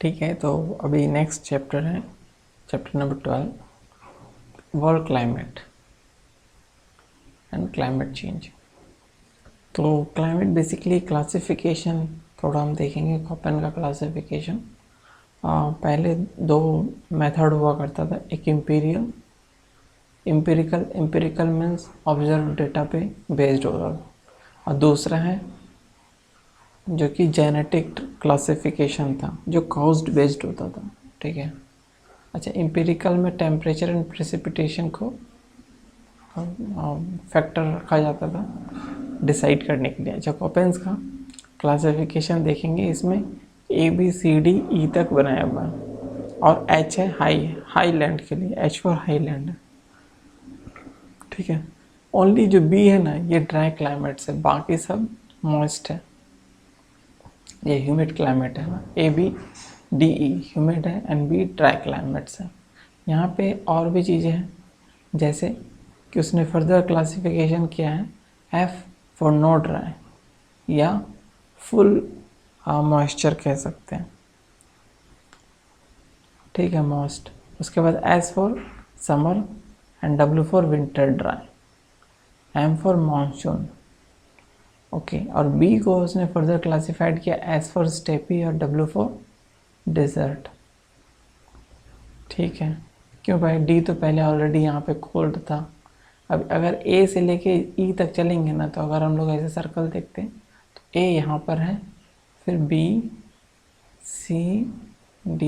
ठीक है, तो अभी नेक्स्ट चैप्टर है chapter number 12, world climate and climate change. तो क्लाइमेट बेसिकली क्लासिफिकेशन थोड़ा हम देखेंगे, कोपेन का क्लासिफिकेशन। पहले दो मेथड हुआ करता था, एक एम्पिरिकल मीन्स ऑब्जर्व डेटा पे बेस्ड होता था, और दूसरा है जो कि जेनेटिक क्लासिफिकेशन था, जो कॉस्ट बेस्ड होता था। ठीक है, अच्छा, एम्पिरिकल में टेम्परेचर एंड प्रेसिपिटेशन को फैक्टर रखा जाता था डिसाइड करने के लिए। अच्छा, कोपेन्स का क्लासिफिकेशन देखेंगे, इसमें ABCDE तक बनाया हुआ है, और H है हाई लैंड के लिए, H फॉर हाई लैंड है। ठीक है, ओनली जो B है ना, ये ड्राई क्लाइमेट से, बाकी सब मॉइस्ट है, ये ह्यूमिड क्लाइमेट है ना। ABDE ह्यूमिड है एंड B ड्राई क्लाइमेट्स है। यहाँ पे और भी चीज़ें हैं, जैसे कि उसने फर्दर क्लासिफिकेशन किया है F फॉर नो ड्राई या फुल मॉइस्चर कह सकते हैं। ठीक है, मॉइस्ट। उसके बाद S for summer and W for winter dry, M for monsoon. Okay, और B को उसने फर्दर क्लासिफाइड किया S फॉर स्टेपी और W फॉर डेजर्ट। ठीक है, क्यों भाई, D तो पहले ऑलरेडी यहाँ पे कोल्ड था। अब अगर A से लेके E तक चलेंगे ना, तो अगर हम लोग ऐसे सर्कल देखते हैं तो A यहाँ पर है, फिर B C D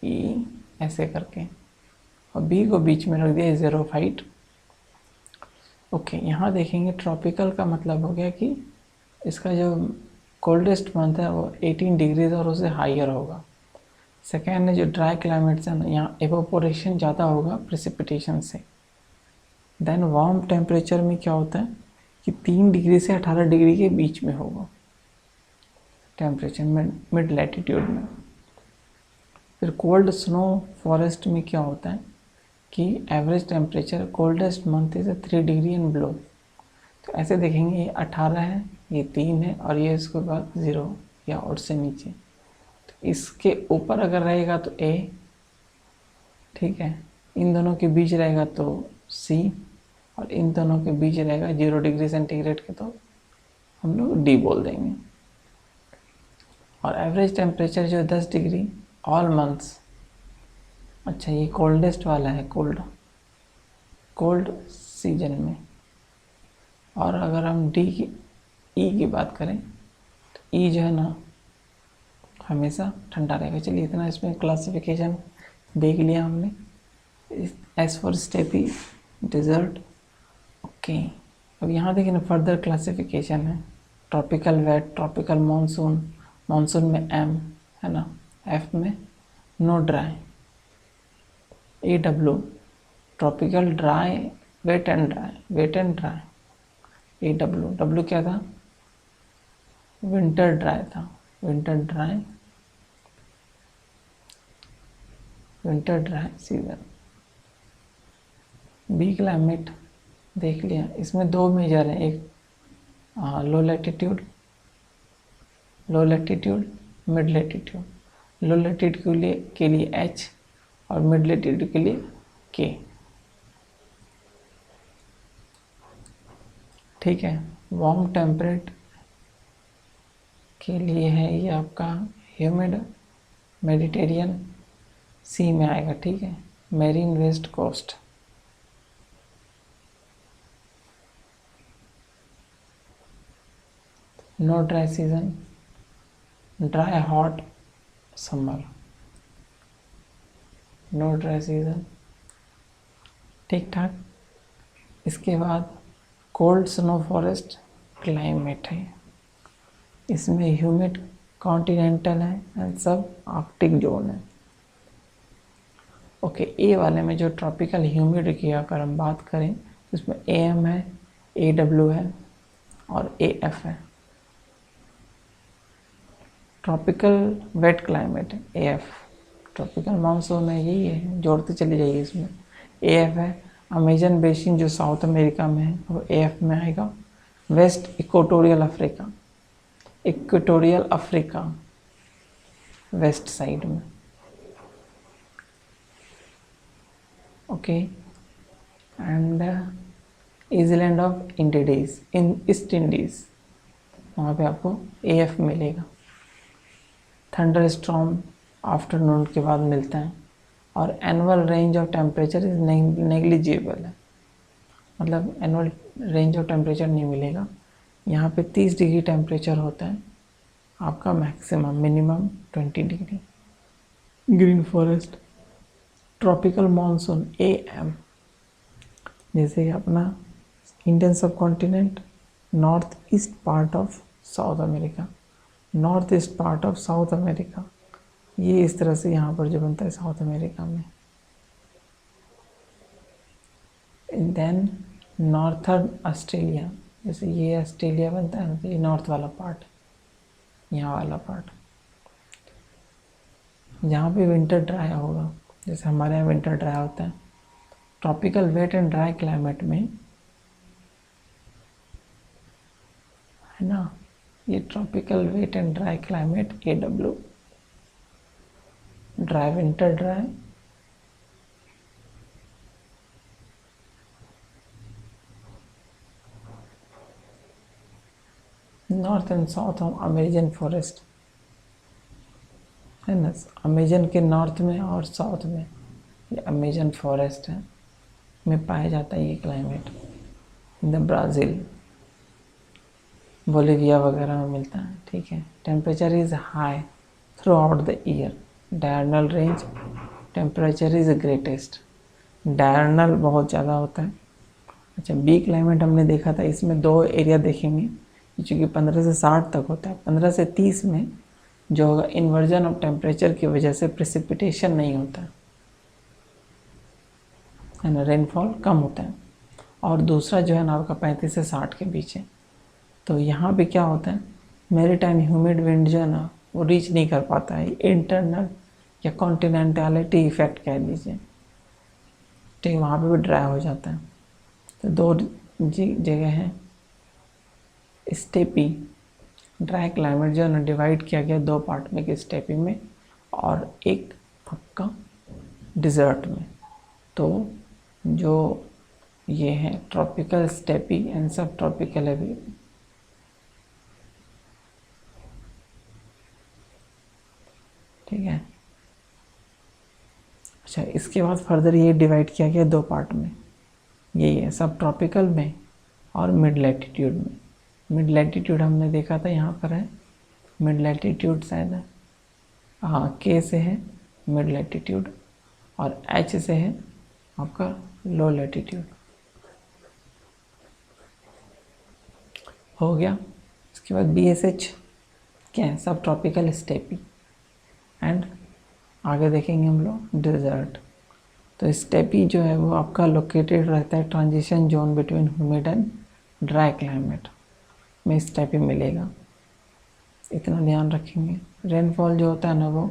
E ऐसे करके, और B को बीच में रख दिया ज़ेरोफाइट। ओके, यहाँ देखेंगे ट्रॉपिकल का मतलब हो गया कि इसका जो कोल्डेस्ट मंथ है वो 18 डिग्रीज और उससे हाइयर होगा। सेकेंड है जो ड्राई क्लाइमेट्स है ना, यहाँ एवोपोरेशन ज़्यादा होगा प्रेसिपिटेशन से। देन वार्म टेम्परेचर में क्या होता है कि 3 डिग्री से 18 डिग्री के बीच में होगा टेम्परेचर मिड लैटिट्यूड में। फिर कोल्ड स्नो फॉरेस्ट में क्या होता है कि average temperature coldest month is 3 degree and below. तो ऐसे देखेंगे, ये 18 है, ये 3 है, और ये इसके बाद 0 या और से नीचे। तो इसके ऊपर अगर रहेगा तो A, ठीक है, इन दोनों के बीच रहेगा तो C, और इन दोनों के बीच रहेगा 0 डिग्री सेंटीग्रेड के तो हम लोग D बोल देंगे। और एवरेज टेम्परेचर जो 10 डिग्री ऑल मंथ्स। अच्छा, ये कोल्डेस्ट वाला है, कोल्ड सीजन में। और अगर हम E की बात करें तो E जो है ना हमेशा ठंडा रहेगा। चलिए, इतना इसमें क्लासिफिकेशन देख लिया हमने। S for steppe desert. Okay, अब यहाँ देखिए ना, फर्दर क्लासिफिकेशन है, tropical wet, tropical monsoon, monsoon में M है ना, F में no dry, AW tropical dry, wet and dry, AW क्या था, winter dry season. B climate देख लिया, इसमें दो मेजर हैं, एक low latitude, mid latitude. Low latitude के लिए H और मिड लैटिट्यूड के लिए K। ठीक है, वार्म टेम्परेट के लिए है ये आपका ह्यूमिड मेडिटेरियन, सी में आएगा। ठीक है, marine west coast. No dry season, dry hot summer, no dry season. ठीक ठाक। इसके बाद कोल्ड स्नो फॉरेस्ट क्लाइमेट है, इसमें ह्यूमिड कॉन्टिनेंटल है एंड सब आर्कटिक जोन है। ओके, ए वाले में जो ट्रॉपिकल ह्यूमिड की अगर हम बात करें तो इसमें AM है, AW है और AF है। ट्रॉपिकल वेट क्लाइमेट है AF, ट्रॉपिकल मानसून है, यही है, जोड़ते चले जाइए इसमें। AF है अमेजन बेसिन जो साउथ अमेरिका में है, वो AF में आएगा। West Equatorial Africa, west side में। Okay, and island of Indies in East Indies, वहाँ पे आपको AF मिलेगा। थंडर स्टॉर्म आफ्टरनून के बाद मिलता है, और annual range of temperature is negligible है, मतलब एनुअल रेंज ऑफ टेम्परेचर नहीं मिलेगा। यहाँ पे 30 डिग्री टेम्परेचर होता है आपका, maximum, minimum 20 degree. Green forest, tropical monsoon AM, जैसे कि अपना इंडियन सब continent, north east part of south America, north east part of south America, ये इस तरह से यहाँ पर जो बनता है साउथ अमेरिका में। देन नॉर्थर्न ऑस्ट्रेलिया, जैसे ये ऑस्ट्रेलिया बनता है ना, तो ये नॉर्थ वाला पार्ट, यहाँ वाला पार्ट, जहाँ पे विंटर ड्राई होगा, जैसे हमारे यहाँ विंटर ड्राई होता है। Tropical wait and dry climate में, है ना, ये tropical wet and dry climate AW, dry winter dry, north and south of Amazon forest, है ना, अमेजन के नॉर्थ में और साउथ में ये अमेजन फॉरेस्ट है, में पाया जाता है ये climate. In the Brazil, Bolivia वगैरह में मिलता है, ठीक है। Temperature is high through out the year, diurnal range temperature is greatest, diurnal बहुत ज़्यादा होता है। अच्छा, बी क्लाइमेट हमने देखा था, इसमें 2 एरिया देखेंगे, चूँकि 15 से 60 तक होता है। 15 से 30 में जो होगा इन्वर्जन ऑफ टेम्परेचर की वजह से प्रेसिपिटेशन नहीं होता है ना, रेनफॉल कम होता है। और दूसरा जो है ना आपका 35 से 60 के बीच है, तो यहाँ पे क्या होता है, मैरीटाइम ह्यूमिड विंड जो है ना वो रीच नहीं कर पाता है, इंटरनल या कॉन्टिनेंटलिटी इफेक्ट कह लीजिए, ठीक है, वहाँ पे भी ड्राई हो जाता है। तो 2 जगह हैं, स्टेपी ड्राई क्लाइमेट जो है ना डिवाइड किया गया 2 पार्ट में, कि स्टेपी में और एक आपका डिज़र्ट में। तो जो ये है ट्रॉपिकल स्टेपी एंड सब ट्रॉपिकल है, ठीक है। अच्छा, इसके बाद फर्दर ये डिवाइड किया गया 2 पार्ट में, यही है सब ट्रॉपिकल में और मिड लैटिट्यूड में। मिड लैटिट्यूड हमने देखा था, यहाँ पर है मिड लैटिट्यूड, शायद है, हाँ, K से है मिड लैटिट्यूड और H से है आपका लो लैटिट्यूड। हो गया। इसके बाद BSH क्या है, सब ट्रॉपिकल स्टेपी, एंड आगे देखेंगे हम लोग डिज़र्ट। तो स्टेपी जो है वो आपका लोकेटेड रहता है transition zone between humid and dry climate में स्टेपी मिलेगा, इतना ध्यान रखेंगे। रेनफॉल जो होता है ना वो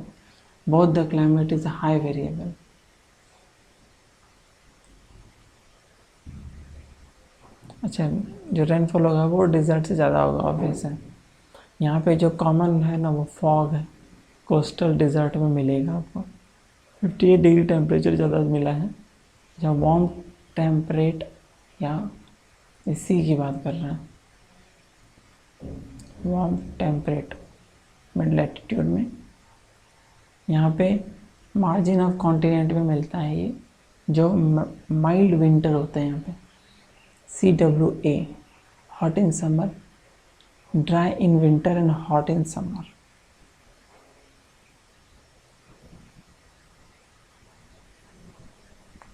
both the climate is high variable. अच्छा, जो रेनफॉल होगा वो डिज़र्ट से ज़्यादा होगा, ऑब्वियस है। यहाँ पे जो कॉमन है ना वो फॉग है, कोस्टल डिज़र्ट में मिलेगा आपको। 58 डिग्री टेम्परेचर ज़्यादा मिला है। जब वार्म टेम्परेट या इसी की बात कर रहे हैं, वार्म टेम्परेट मिड लैटिट्यूड में, यहाँ पे मार्जिन ऑफ कॉन्टिनेंट में मिलता है ये, जो माइल्ड विंटर होते हैं यहाँ पे, CWA, hot in summer, dry in winter and hot in summer.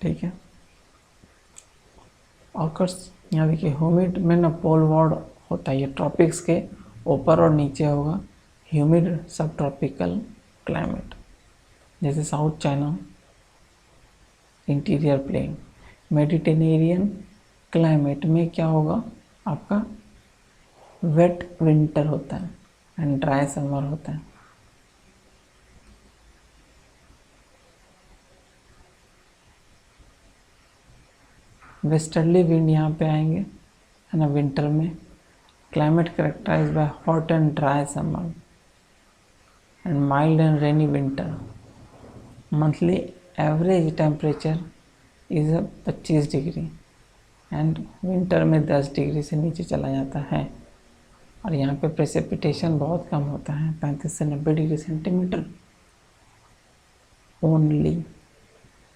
ठीक है। ऑकर्स यहाँ देखिए ह्यूमिड में ना पोल वार्ड होता है, ये ट्रॉपिक्स के ऊपर और नीचे होगा ह्यूमिड सब ट्रॉपिकल क्लाइमेट, जैसे south China interior plain. Mediterranean climate में क्या होगा आपका, वेट विंटर होता है एंड ड्राई समर होता है। वेस्टर्ली विंड यहाँ पे आएंगे, है ना, विंटर में। Climate characterized by hot and dry summer, and mild and rainy winter. Monthly average temperature is 25 degree and winter में 10 डिग्री से नीचे चला जाता है। और यहाँ पे प्रेसिपिटेशन बहुत कम होता है, 35 से 90 डिग्री सेंटीमीटर ओनली।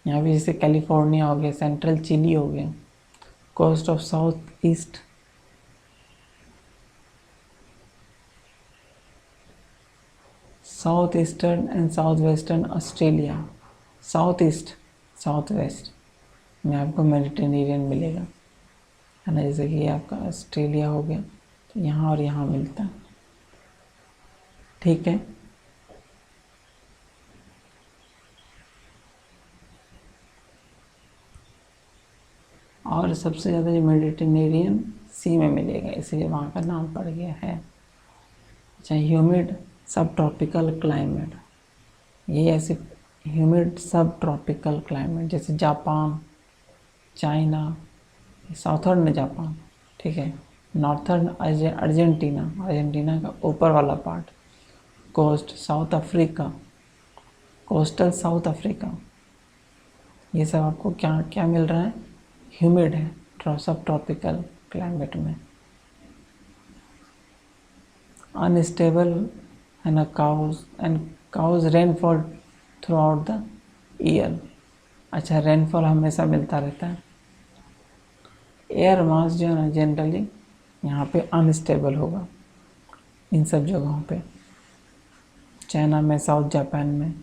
यहाँ पे जैसे कैलिफोर्निया हो गया, सेंट्रल चिली हो गया, coast of south eastern and south western Australia, south east south west में आपको मेडिटेरेनियन मिलेगा, है ना। जैसे कि आपका ऑस्ट्रेलिया हो गया, तो यहाँ और यहाँ मिलता है, ठीक है। और सबसे ज़्यादा जो मेडिटेरेनियन सी में मिलेगा, इसलिए वहाँ का नाम पड़ गया है। अच्छा, ह्यूमिड सब ट्रॉपिकल क्लाइमेट, ये ऐसे ह्यूमिड सब ट्रॉपिकल क्लाइमेट जैसे जापान, चाइना, साउथर्न जापान, ठीक है, नॉर्थर्न अर्जेंटीना का ऊपर वाला part, coast South Africa, coastal South Africa, ये सब आपको क्या क्या मिल रहा है, ह्यूमिड है सब ट्रॉपिकल क्लाइमेट में। अनस्टेबल है ना, cause rainfall throughout the year. अच्छा, रेनफॉल हमेशा मिलता रहता है। एयर मास जो है ना जनरली यहाँ पे अनस्टेबल होगा इन सब जगहों पे, चाइना में, साउथ जापान में।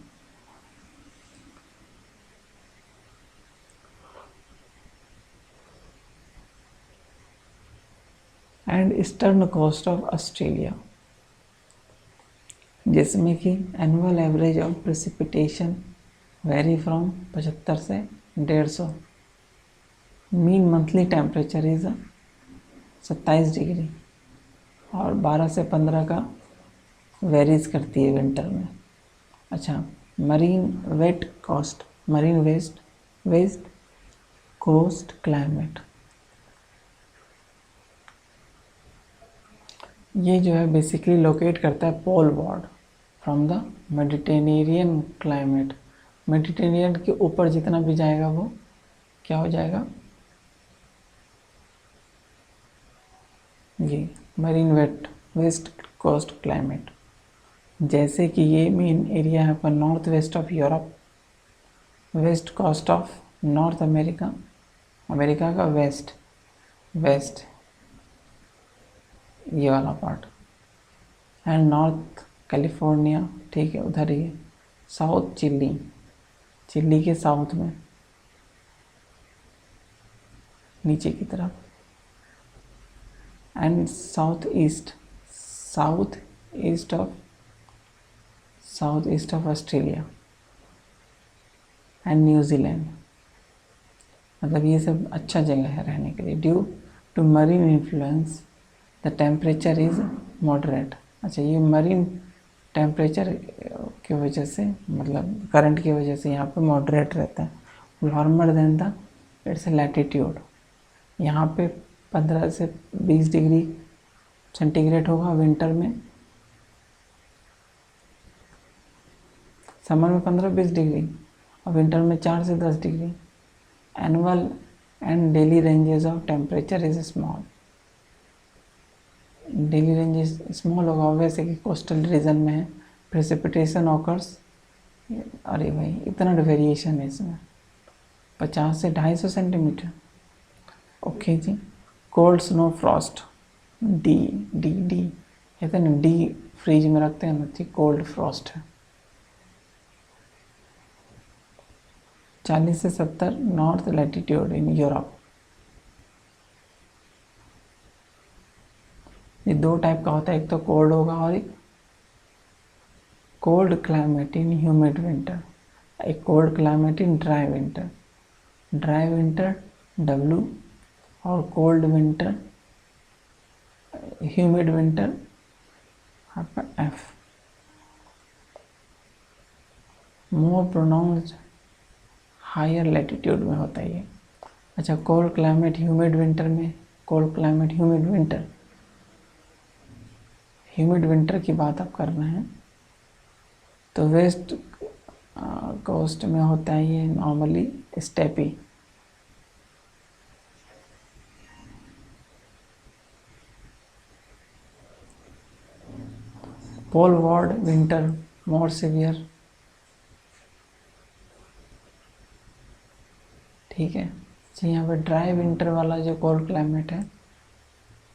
And eastern coast of Australia, जिसमें कि annual average of precipitation very from 75 से 150। Mean monthly temperature is 27 degree और 12 से 15 का वेरीज करती है विंटर में। अच्छा, मरीन वेस्ट कोस्ट क्लाइमेट, ये जो है बेसिकली लोकेट करता है pole ward from the Mediterranean climate. Mediterranean के ऊपर जितना भी जाएगा वो क्या हो जाएगा, ये मरीन वेस्ट कोस्ट क्लाइमेट। जैसे कि ये मेन एरिया है पर north west of Europe, west coast of North America, America का वेस्ट ये वाला पार्ट, एंड नॉर्थ कैलिफोर्निया, ठीक है, उधर ही है। साउथ चिली के साउथ में नीचे की तरफ, and south east of Australia and New Zealand. मतलब ये सब अच्छा जगह है रहने के लिए। Due to marine influence the temperature is moderate. अच्छा, ये मरीन टेम्परेचर की वजह से, मतलब करंट की वजह से यहाँ पे मॉडरेट रहता है, warmer than the it's latitude. यहाँ पे 15 से 20 डिग्री सेंटीग्रेड होगा विंटर में, समर में 15-20 डिग्री और विंटर में 4 से 10 degree. Annual and daily ranges of temperature is small, daily ranges small होगा वैसे कि कोस्टल रीजन में है। प्रेसिपिटेशन ऑकर्स, अरे भाई इतना वेरिएशन है इसमें, 50 से 250 सेंटीमीटर। ओके जी। कोल्ड स्नो फ्रॉस्ट, डी कहते हैं ना, डी फ्रीज में रखते हैं ना, ठीक, कोल्ड फ्रॉस्ट है। 40 से 70 नॉर्थ लैटिट्यूड इन यूरोप। ये दो टाइप का होता है, एक तो कोल्ड होगा और एक cold climate in humid winter, एक cold climate in dry winter. Dry winter W और कोल्ड विंटर ह्यूमिड विंटर आपका F। More pronounced higher latitude में होता है ये। अच्छा, कोल्ड क्लाइमेट ह्यूमिड विंटर में, कोल्ड क्लाइमेट ह्यूमिड विंटर की बात आप कर रहे हैं, तो वेस्ट कोस्ट में होता है ये नॉर्मली स्टेपी। पोल वार्ड विंटर मोर सिवियर, ठीक है। तो यहाँ पे ड्राई विंटर वाला जो कोल्ड क्लाइमेट है,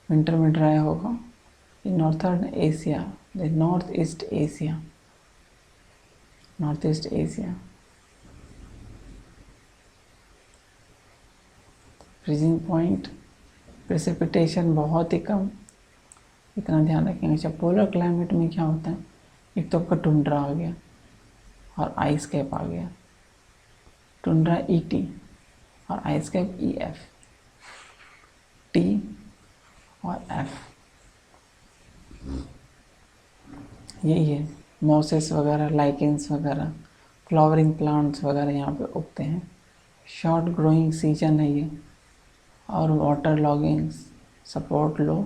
विंटर में ड्राई होगा, ये northern Asia, north east Asia, north east Asia. Freezing point, precipitation बहुत ही कम, इतना ध्यान रखेंगे। अच्छा, पोलर क्लाइमेट में क्या होता है, एक तो आपका टुंड्रा आ गया और आइस कैप आ गया। टुंड्रा ET और आइस कैप EF, T और F, यही है। मॉसेस वगैरह, लाइकेंस वगैरह, फ्लावरिंग प्लांट्स वगैरह यहाँ पे उगते हैं। शॉर्ट ग्रोइंग सीजन है ये, और वाटर लॉगिंग सपोर्ट लो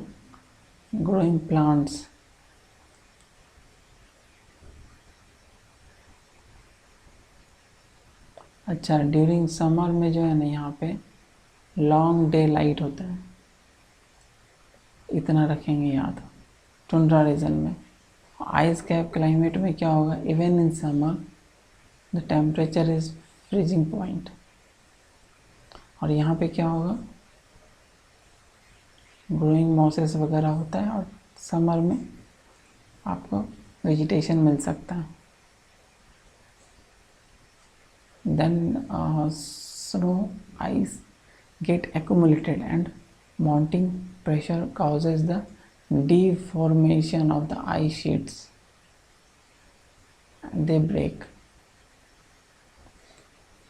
ग्रोइंग प्लांट्स। अच्छा, ड्यूरिंग समर में जो है ना यहाँ पे लॉन्ग डे लाइट होता है, इतना रखेंगे याद टुंड्रा रीजन में। आइस कैप क्लाइमेट में क्या होगा, even in summer the temperature is freezing point. और यहाँ पे क्या होगा, ग्रोइंग मॉसेस वगैरह होता है और समर में आपको वेजिटेशन मिल सकता है। then snow ice get accumulated and mounting pressure causes the deformation of the ice sheets and they break।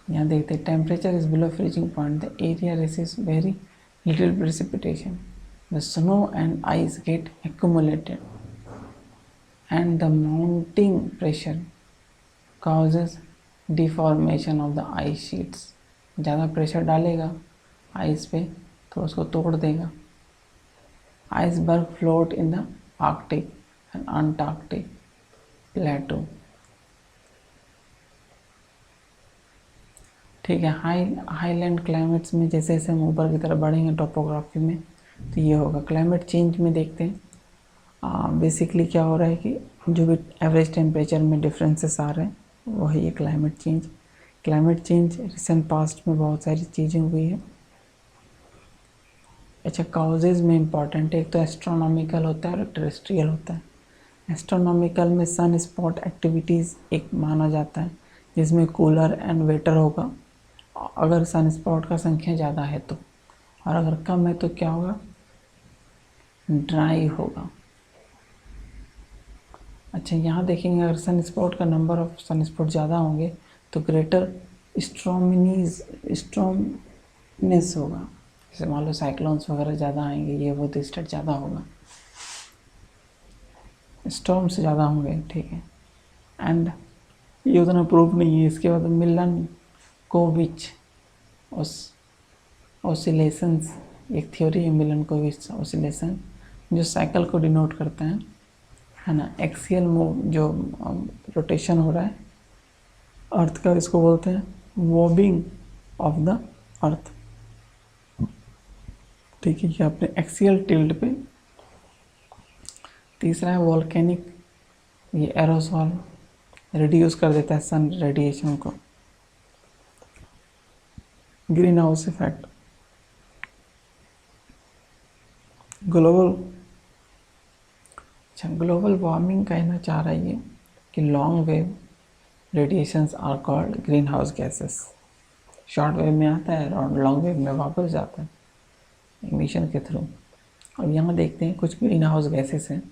यहाँ देखते हैं temperature is below freezing point, the area receives very little precipitation, the snow and ice get accumulated and the mounting pressure causes deformation of the ice sheets. ज़्यादा pressure डालेगा ice पे तो उसको तोड़ देगा। Iceberg float in the Arctic and Antarctic plateau, ठीक है। Highland climates में जैसे जैसे हम ऊपर की तरफ बढ़ेंगे टोपोग्राफी में तो ये होगा। क्लाइमेट चेंज में देखते हैं बेसिकली क्या हो रहा है कि जो भी एवरेज टेम्परेचर में डिफरेंसेस आ रहे हैं वही है climate change. Climate change recent past में बहुत सारी चीज़ें हुई है। अच्छा, काउजेज में इम्पॉर्टेंट है, एक तो एस्ट्रोनॉमिकल होता है और टेरेस्ट्रियल होता है। एस्ट्रोनॉमिकल में सन स्पॉट एक्टिविटीज़ एक माना जाता है जिसमें कूलर एंड वेटर होगा अगर सन स्पॉट का संख्या ज़्यादा है तो, और अगर कम है तो क्या होगा, ड्राई होगा। अच्छा, यहाँ देखेंगे अगर सन स्पॉट का नंबर ऑफ सन स्पॉट ज़्यादा होंगे तो ग्रेटर स्ट्रॉमनेस होगा। जैसे मान लो साइक्लोन्स वगैरह ज़्यादा आएंगे, ये वो तो स्टेट ज़्यादा होगा, स्टॉर्म्स ज़्यादा होंगे, ठीक है। एंड ये उतना प्रूफ नहीं है। इसके बाद मिलनकोविच ऑसिलेशंस, एक थ्योरी है मिलनकोविच ऑसिलेशन जो साइकिल को डिनोट करता है ना। एक्सियल मूव जो रोटेशन हो रहा है अर्थ का, इसको बोलते हैं वॉबिंग ऑफ द अर्थ, ठीक है। ये अपने एक्सियल टिल्ट पे। तीसरा है वॉल्केनिक, ये एरोसॉल रिड्यूस कर देता है सन रेडिएशन को। Greenhouse effect, global warming कहना चाह रहा है ये कि long wave radiations are called greenhouse gases. Short wave में आता है और लॉन्ग वेव में वापस जाता है इमिशन के थ्रू। अब यहाँ देखते हैं कुछ ग्रीन हाउस गैसेस हैं,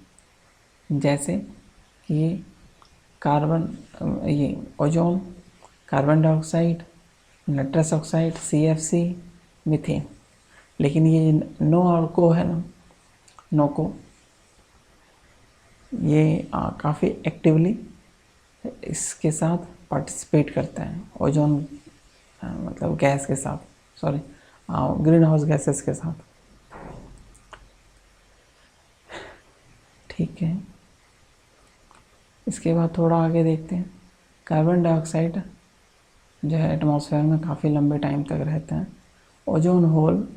जैसे कि ये कार्बन, ये ozone, carbon dioxide, nitrous oxide, CFC, methane. लेकिन ये नो और को है ना, नो को, ये काफ़ी एक्टिवली इसके साथ पार्टिसिपेट करता है ओजोन मतलब गैस के साथ, सॉरी ग्रीन हाउस गैसेस के साथ, ठीक है। इसके बाद थोड़ा आगे देखते हैं। कार्बन डाइऑक्साइड जो है एटमॉस्फेयर में काफ़ी लंबे टाइम तक रहते हैं। Ozone hole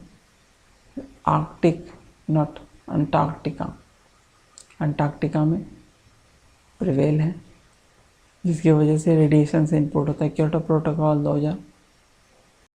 Arctic, not Antarctica, Antarctica में प्रिवेल है, जिसकी वजह से रेडिएशन से इनपुट होता है। Kyoto protocol 2000